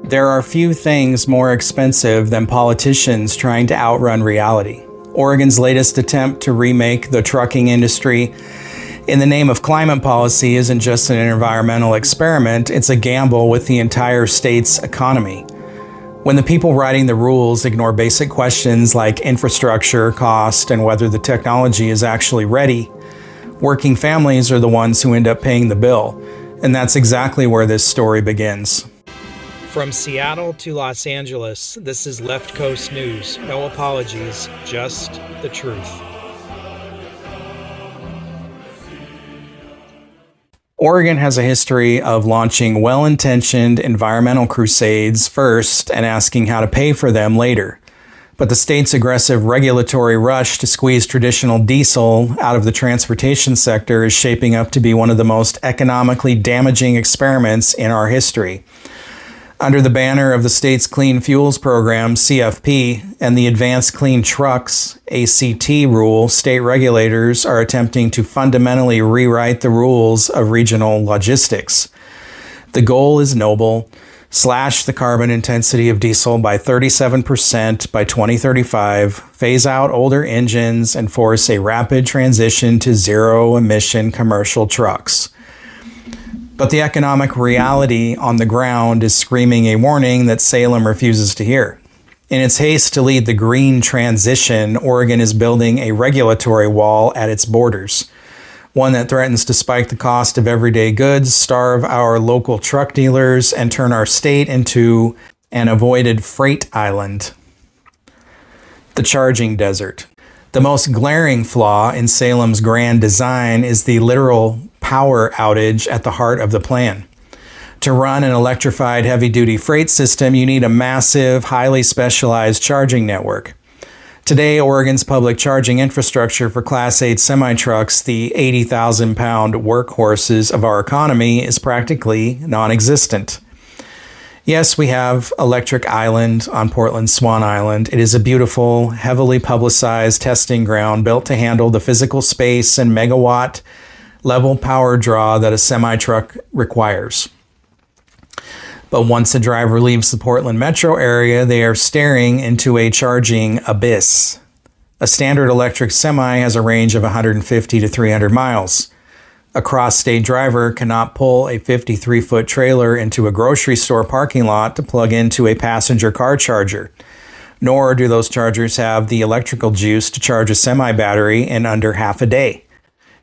There are few things more expensive than politicians trying to outrun reality. Oregon's latest attempt to remake the trucking industry in the name of climate policy isn't just an environmental experiment, it's a gamble with the entire state's economy. When the people writing the rules ignore basic questions like infrastructure, cost, and whether the technology is actually ready, working families are the ones who end up paying the bill. And that's exactly where this story begins. From Seattle to Los Angeles, this is Left Coast News. No apologies, just the truth. Oregon has a history of launching well-intentioned environmental crusades first and asking how to pay for them later. But the state's aggressive regulatory rush to squeeze traditional diesel out of the transportation sector is shaping up to be one of the most economically damaging experiments in our history. Under the banner of the state's Clean Fuels Program, CFP, and the Advanced Clean Trucks, ACT rule, state regulators are attempting to fundamentally rewrite the rules of regional logistics. The goal is noble: slash the carbon intensity of diesel by 37% by 2035, phase out older engines, and force a rapid transition to zero-emission commercial trucks. But the economic reality on the ground is screaming a warning that Salem refuses to hear. In its haste to lead the green transition, Oregon is building a regulatory wall at its borders, one that threatens to spike the cost of everyday goods, starve our local truck dealers, and turn our state into an avoided freight island. The charging desert. The most glaring flaw in Salem's grand design is the literal power outage at the heart of the plan. To run an electrified heavy-duty freight system, you need a massive, highly specialized charging network. Today, Oregon's public charging infrastructure for Class 8 semi-trucks, the 80,000-pound workhorses of our economy, is practically non-existent. Yes, we have Electric Island on Portland's Swan Island. It is a beautiful, heavily publicized testing ground built to handle the physical space and megawatt level power draw that a semi-truck requires. But once a driver leaves the Portland metro area, they are staring into a charging abyss. A standard electric semi has a range of 150 to 300 miles. A cross-state driver cannot pull a 53-foot trailer into a grocery store parking lot to plug into a passenger car charger, nor do those chargers have the electrical juice to charge a semi-battery in under half a day.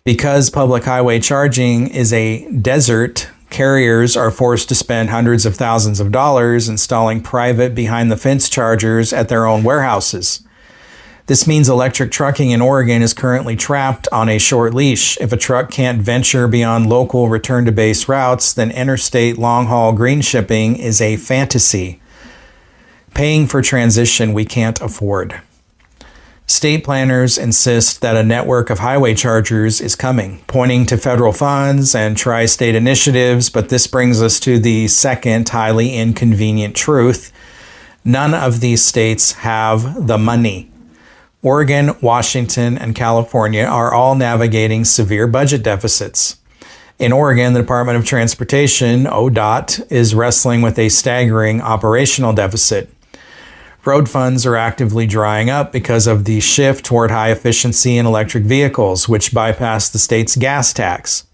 Because public highway charging is a desert, carriers are forced to spend hundreds of thousands of dollars installing private behind-the-fence chargers at their own warehouses. This means electric trucking in Oregon is currently trapped on a short leash. If a truck can't venture beyond local return-to-base routes, then interstate long-haul green shipping is a fantasy. Paying for transition we can't afford. State planners insist that a network of highway chargers is coming, pointing to federal funds and tri-state initiatives, but this brings us to the second highly inconvenient truth. None of these states have the money. Oregon, Washington, and California are all navigating severe budget deficits. In Oregon, the Department of Transportation, ODOT, is wrestling with a staggering operational deficit. Road funds are actively drying up because of the shift toward high efficiency in electric vehicles, which bypass the state's gas tax.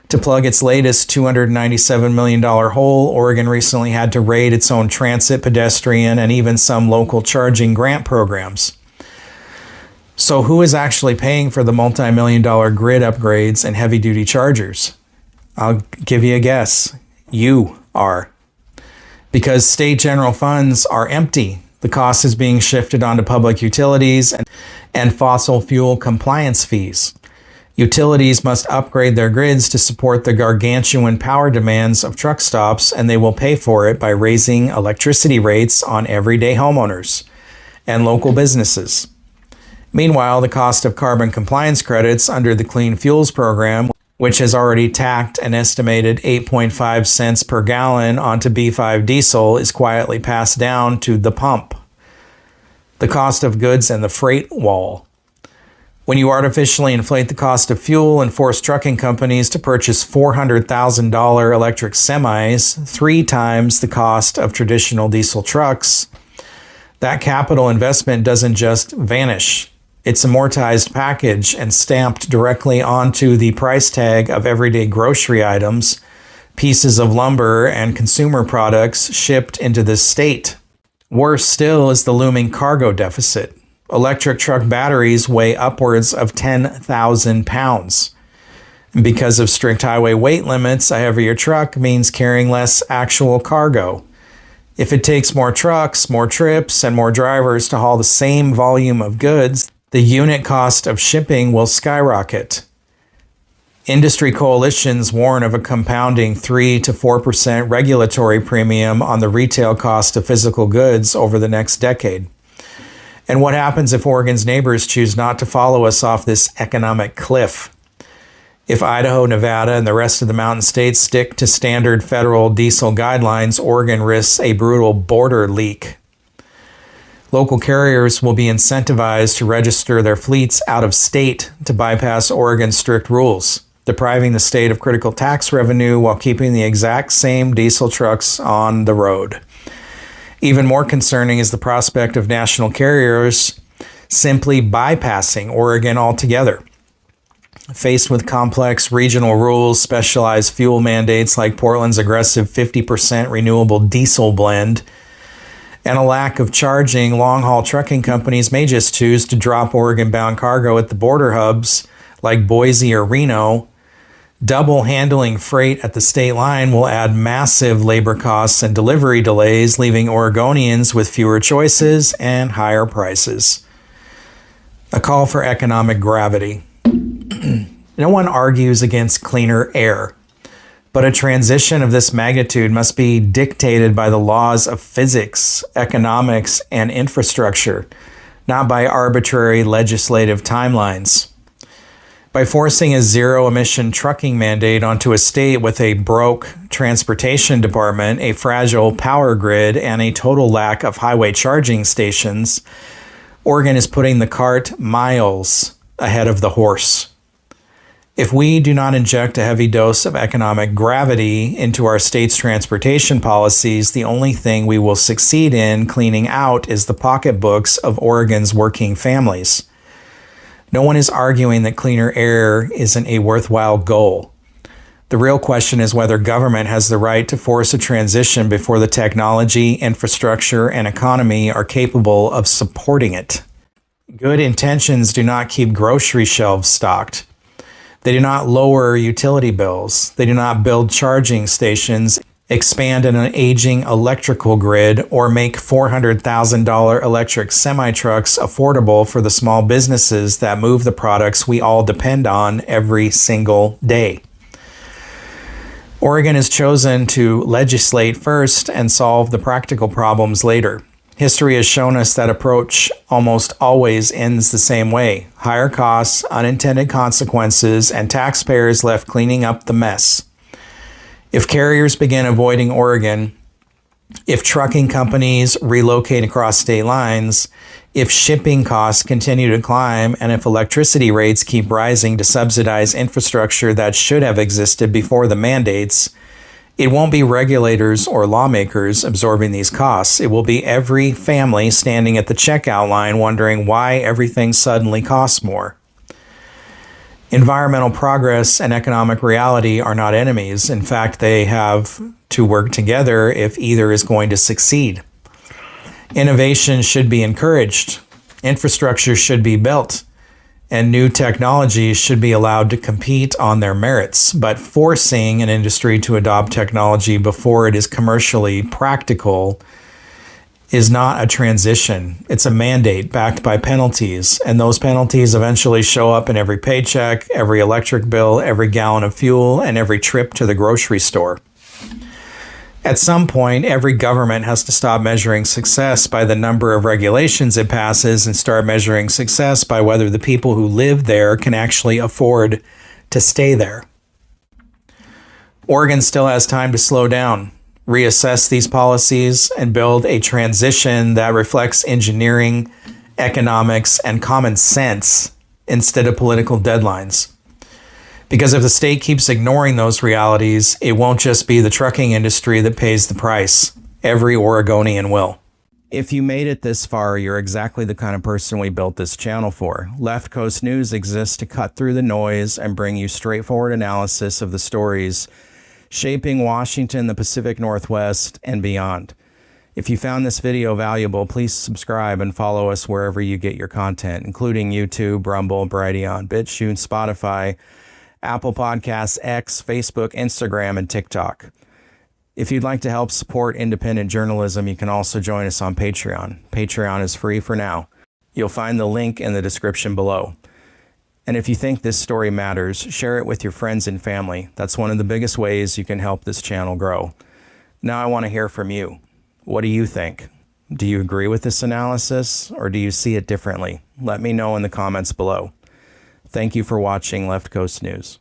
To plug its latest $297 million hole, Oregon recently had to raid its own transit, pedestrian, and even some local charging grant programs. So who is actually paying for the multi-million-dollar grid upgrades and heavy-duty chargers? I'll give you a guess. You are. Because state general funds are empty, the cost is being shifted onto public utilities and fossil fuel compliance fees. Utilities must upgrade their grids to support the gargantuan power demands of truck stops, and they will pay for it by raising electricity rates on everyday homeowners and local businesses. Meanwhile, the cost of carbon compliance credits under the Clean Fuels Program, which has already tacked an estimated 8.5 cents per gallon onto B5 diesel, is quietly passed down to the pump. The cost of goods and the freight wall. When you artificially inflate the cost of fuel and force trucking companies to purchase $400,000 electric semis, 3 times the cost of traditional diesel trucks, that capital investment doesn't just vanish. It's amortized package and stamped directly onto the price tag of everyday grocery items, pieces of lumber, and consumer products shipped into this state. Worse still is the looming cargo deficit. Electric truck batteries weigh upwards of 10,000 pounds. And because of strict highway weight limits, a heavier truck means carrying less actual cargo. If it takes more trucks, more trips, and more drivers to haul the same volume of goods, the unit cost of shipping will skyrocket. Industry coalitions warn of a compounding 3 to 4% regulatory premium on the retail cost of physical goods over the next decade. And what happens if Oregon's neighbors choose not to follow us off this economic cliff? If Idaho, Nevada, and the rest of the mountain states stick to standard federal diesel guidelines, Oregon risks a brutal border leak. Local carriers will be incentivized to register their fleets out of state to bypass Oregon's strict rules, depriving the state of critical tax revenue while keeping the exact same diesel trucks on the road. Even more concerning is the prospect of national carriers simply bypassing Oregon altogether. Faced with complex regional rules, specialized fuel mandates like Portland's aggressive 50% renewable diesel blend, and a lack of charging, long-haul trucking companies may just choose to drop Oregon-bound cargo at the border hubs like Boise or Reno. Double handling freight at the state line will add massive labor costs and delivery delays, leaving Oregonians with fewer choices and higher prices. A call for economic gravity. No one argues against cleaner air, but a transition of this magnitude must be dictated by the laws of physics, economics, and infrastructure, not by arbitrary legislative timelines. By forcing a zero-emission trucking mandate onto a state with a broke transportation department, a fragile power grid, and a total lack of highway charging stations, Oregon is putting the cart miles ahead of the horse. If we do not inject a heavy dose of economic gravity into our state's transportation policies, the only thing we will succeed in cleaning out is the pocketbooks of Oregon's working families. No one is arguing that cleaner air isn't a worthwhile goal. The real question is whether government has the right to force a transition before the technology, infrastructure, and economy are capable of supporting it. Good intentions do not keep grocery shelves stocked. They do not lower utility bills. They do not build charging stations, expand an aging electrical grid, or make $400,000 electric semi-trucks affordable for the small businesses that move the products we all depend on every single day. Oregon has chosen to legislate first and solve the practical problems later. History has shown us that approach almost always ends the same way: higher costs, unintended consequences, and taxpayers left cleaning up the mess. If carriers begin avoiding Oregon, if trucking companies relocate across state lines, if shipping costs continue to climb, and if electricity rates keep rising to subsidize infrastructure that should have existed before the mandates, it won't be regulators or lawmakers absorbing these costs. It will be every family standing at the checkout line wondering why everything suddenly costs more. Environmental progress and economic reality are not enemies. In fact, they have to work together if either is going to succeed. Innovation should be encouraged, infrastructure should be built, and new technologies should be allowed to compete on their merits. But forcing an industry to adopt technology before it is commercially practical is not a transition. It's a mandate backed by penalties, and those penalties eventually show up in every paycheck, every electric bill, every gallon of fuel, and every trip to the grocery store. At some point, every government has to stop measuring success by the number of regulations it passes and start measuring success by whether the people who live there can actually afford to stay there. Oregon still has time to slow down, reassess these policies, and build a transition that reflects engineering, economics, and common sense instead of political deadlines. Because if the state keeps ignoring those realities, it won't just be the trucking industry that pays the price. Every Oregonian will. If you made it this far, you're exactly the kind of person we built this channel for. Left Coast News exists to cut through the noise and bring you straightforward analysis of the stories shaping Washington, the Pacific Northwest, and beyond. If you found this video valuable, please subscribe and follow us wherever you get your content, including YouTube, Rumble, Brighteon, BitChute, Spotify, Apple Podcasts, X, Facebook, Instagram, and TikTok. If you'd like to help support independent journalism, you can also join us on Patreon. Patreon is free for now. You'll find the link in the description below. And if you think this story matters, share it with your friends and family. That's one of the biggest ways you can help this channel grow. Now I want to hear from you. What do you think? Do you agree with this analysis, or do you see it differently? Let me know in the comments below. Thank you for watching Left Coast News.